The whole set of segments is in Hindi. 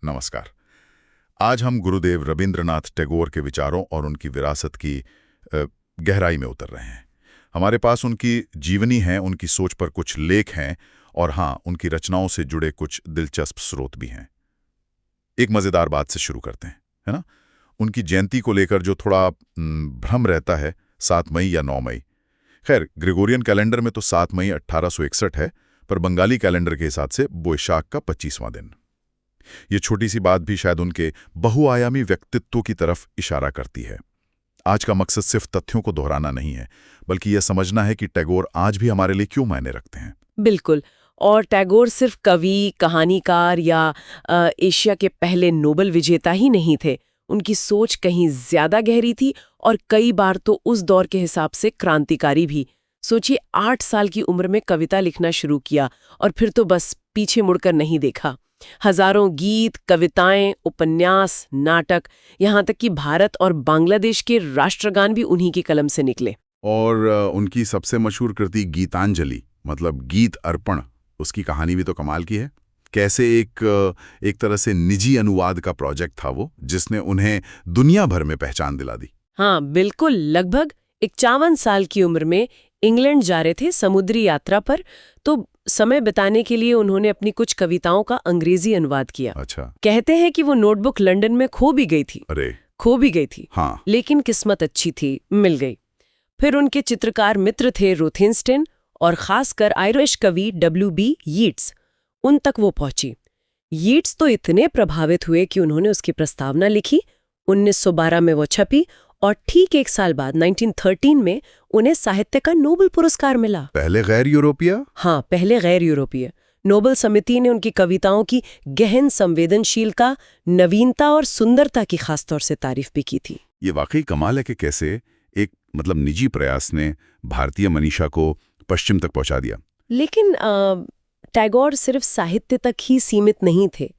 नमस्कार। आज हम गुरुदेव रविंद्रनाथ टैगोर के विचारों और उनकी विरासत की गहराई में उतर रहे हैं। हमारे पास उनकी जीवनी है, उनकी सोच पर कुछ लेख हैं और हाँ, उनकी रचनाओं से जुड़े कुछ दिलचस्प स्रोत भी हैं। एक मज़ेदार बात से शुरू करते हैं, है ना? उनकी जयंती को लेकर जो थोड़ा भ्रम रहता है, 7 मई या 9 मई। खैर, ग्रेगोरियन कैलेंडर में तो 7 मई 1861 है, पर बंगाली कैलेंडर के हिसाब से बोईशाख का 25वां दिन। ये छोटी सी बात भी शायद उनके बहुआयामी व्यक्तित्व की तरफ इशारा करती है। आज का मकसद सिर्फ तथ्यों को दोहराना नहीं है, बल्कि यह समझना है कि टैगोर आज भी हमारे लिए क्यों मायने रखते हैं। बिल्कुल। और टैगोर सिर्फ कवि, कहानीकार या एशिया के पहले नोबेल विजेता ही नहीं थे। उनकी सोच कहीं ज्यादा गहरी थी और कई बार तो उस दौर के हिसाब से क्रांतिकारी भी। सोचिए, 8 साल की उम्र में कविता लिखना शुरू किया और फिर तो बस पीछे मुड़कर नहीं देखा। हजारों गीत, कविताएं, उपन्यास, नाटक, यहाँ तक कि भारत और बांग्लादेश के राष्ट्रगान भी उन्हीं की कलम से निकले। और उनकी सबसे मशहूर कृति गीतांजलि, मतलब गीत अर्पण, उसकी कहानी भी तो कमाल की है। कैसे एक तरह से निजी अनुवाद का प्रोजेक्ट था वो, जिसने उन्हें दुनिया भर में पहचान दिला दी। हाँ बिल्कुल। लगभग 51 साल की उम्र में इंग्लैंड जा रहे थे समुद्री यात्रा पर, तो समय बिताने के लिए उन्होंने अपनी कुछ कविताओं का अंग्रेजी अनुवाद किया। अच्छा। कहते हैं कि वो नोटबुक लंदन में खो भी गई थी। अरे, खो भी गई थी। हाँ। लेकिन किस्मत अच्छी थी, मिल गई। फिर उनके चित्रकार मित्र थे रोथेनस्टेन और खासकर आयरिश कवि W.B. यीट्स। उन तक वो पहुंची। यीट्स तो इतने प्रभावित हुए कि उन्होंने उसकी प्रस्तावना लिखी। 1912 में वो छपी और ठीक 1 साल बाद 1913 में उन्हें साहित्य का नोबेल पुरस्कार मिला। पहले गैर यूरोपीय? हाँ, पहले गैर यूरोपीय। नोबेल समिति ने उनकी कविताओं की गहन संवेदनशीलता, नवीनता और सुंदरता की खासतौर से तारीफ भी की थी। ये वाकई कमाल है कि कैसे एक निजी प्रयास ने भारतीय मनीषा को पश्चिम तक पहुंचा दिया। लेकिन टैगोर सिर्फ साहित्य तक ही सीमित नहीं थे।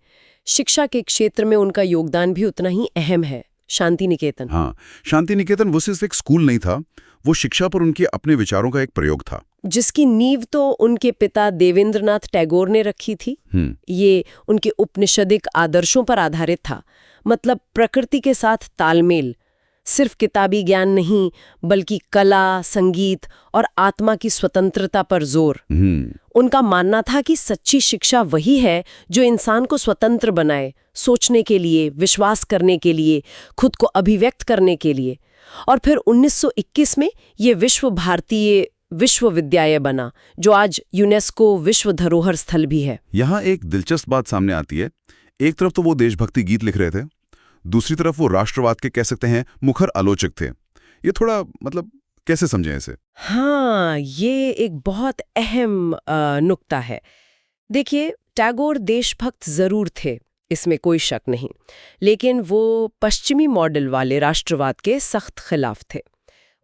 शिक्षा के क्षेत्र में उनका योगदान भी उतना ही अहम है। शांति निकेतन। हाँ, शांति निकेतन वो सिर्फ एक स्कूल नहीं था, वो शिक्षा पर उनके अपने विचारों का एक प्रयोग था, जिसकी नींव तो उनके पिता देवेंद्रनाथ टैगोर ने रखी थी। ये उनके उपनिषदिक आदर्शों पर आधारित था। मतलब प्रकृति के साथ तालमेल, सिर्फ किताबी ज्ञान नहीं, बल्कि कला, संगीत और आत्मा की स्वतंत्रता पर जोर। उनका मानना था कि सच्ची शिक्षा वही है जो इंसान को स्वतंत्र बनाए, सोचने के लिए, विश्वास करने के लिए, खुद को अभिव्यक्त करने के लिए। और फिर 1921 में ये विश्व भारतीय विश्वविद्यालय बना, जो आज यूनेस्को विश्व धरोहर स्थल भी है। यहाँ एक दिलचस्प बात सामने आती है। एक तरफ तो वो देशभक्ति गीत लिख रहे थे, दूसरी तरफ वो राष्ट्रवाद के, कह सकते हैं, मुखर आलोचक थे। ये थोड़ा कैसे समझें इसे? हाँ, ये एक बहुत अहम नुक्ता है। देखिए, टैगोर देशभक्त जरूर थे, इसमें कोई शक नहीं, लेकिन वो पश्चिमी मॉडल वाले राष्ट्रवाद के सख्त खिलाफ थे।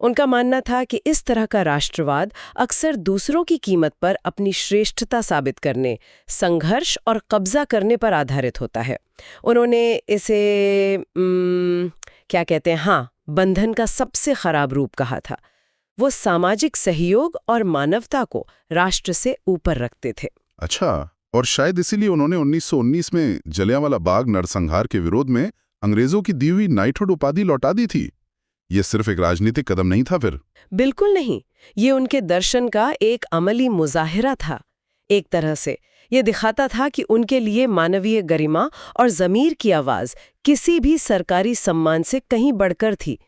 उनका मानना था कि इस तरह का राष्ट्रवाद अक्सर दूसरों की कीमत पर अपनी श्रेष्ठता साबित करने, संघर्ष और कब्जा करने पर आधारित होता है। उन्होंने इसे क्या कहते हैं, हाँ, बंधन का सबसे खराब रूप कहा था। वो सामाजिक सहयोग और मानवता को राष्ट्र से ऊपर रखते थे। अच्छा, और शायद इसीलिए उन्होंने 1919 में जलियांवाला बाग नरसंहार के विरोध में अंग्रेजों की दी हुई नाइटहुड उपाधि लौटा दी थी। ये सिर्फ एक राजनीतिक कदम नहीं था फिर? बिल्कुल नहीं, ये उनके दर्शन का एक अमली मुजाहिरा था। एक तरह से ये दिखाता था कि उनके लिए मानवीय गरिमा और ज़मीर की आवाज़ किसी भी सरकारी सम्मान से कहीं बढ़कर थी।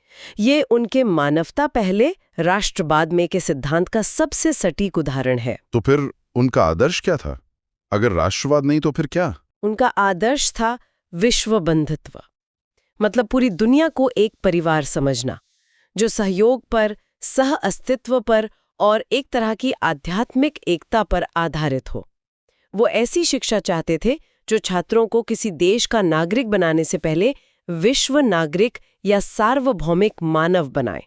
ये उनके मानवता पहले राष्ट्रवाद में के सिद्धांत का सबसे सटीक उदाहरण है। तो फिर उनका आदर्श क्या था? अगर राष्ट्रवाद नहीं तो फिर क्या? उनका आदर्श था विश्व बंधुत्व, मतलब पूरी दुनिया को एक परिवार समझना, जो सहयोग पर, सह अस्तित्व पर और एक तरह की आध्यात्मिक एकता पर आधारित हो। वो ऐसी शिक्षा चाहते थे जो छात्रों को किसी देश का नागरिक बनाने से पहले विश्व नागरिक या सार्वभौमिक मानव बनाए।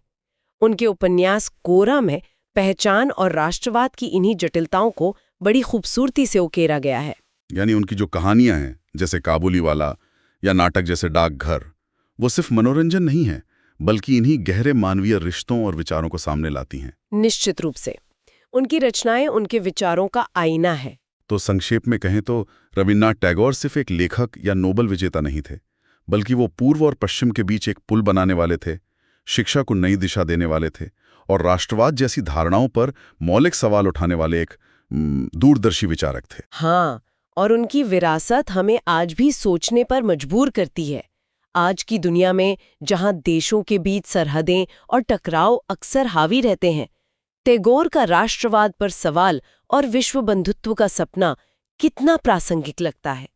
उनके उपन्यास कोरा में पहचान और राष्ट्रवाद की इन्हीं जटिलताओं को बड़ी खूबसूरती से उकेरा गया है। यानी उनकी जो कहानियां हैं, जैसे काबुली वाला या नाटक जैसे डाकघर, वो सिर्फ मनोरंजन नहीं है, बल्कि इन्हीं गहरे मानवीय रिश्तों और विचारों को सामने लाती हैं। निश्चित रूप से उनकी रचनाएं उनके विचारों का आईना है। तो संक्षेप में कहें तो रविन्द्रनाथ टैगोर सिर्फ एक लेखक या नोबेल विजेता नहीं थे, बल्कि वो पूर्व और पश्चिम के बीच एक पुल बनाने वाले थे, शिक्षा को नई दिशा देने वाले थे और राष्ट्रवाद जैसी धारणाओं पर मौलिक सवाल उठाने वाले एक दूरदर्शी विचारक थे। हाँ, और उनकी विरासत हमें आज भी सोचने पर मजबूर करती है। आज की दुनिया में जहां देशों के बीच सरहदें और टकराव अक्सर हावी रहते हैं, टैगोर का राष्ट्रवाद पर सवाल और विश्व बंधुत्व का सपना कितना प्रासंगिक लगता है।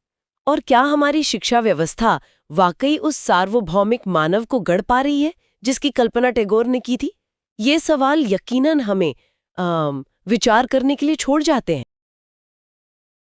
और क्या हमारी शिक्षा व्यवस्था वाकई उस सार्वभौमिक मानव को गढ़ पा रही है जिसकी कल्पना टैगोर ने की थी? ये सवाल यकीनन हमें विचार करने के लिए छोड़ जाते हैं।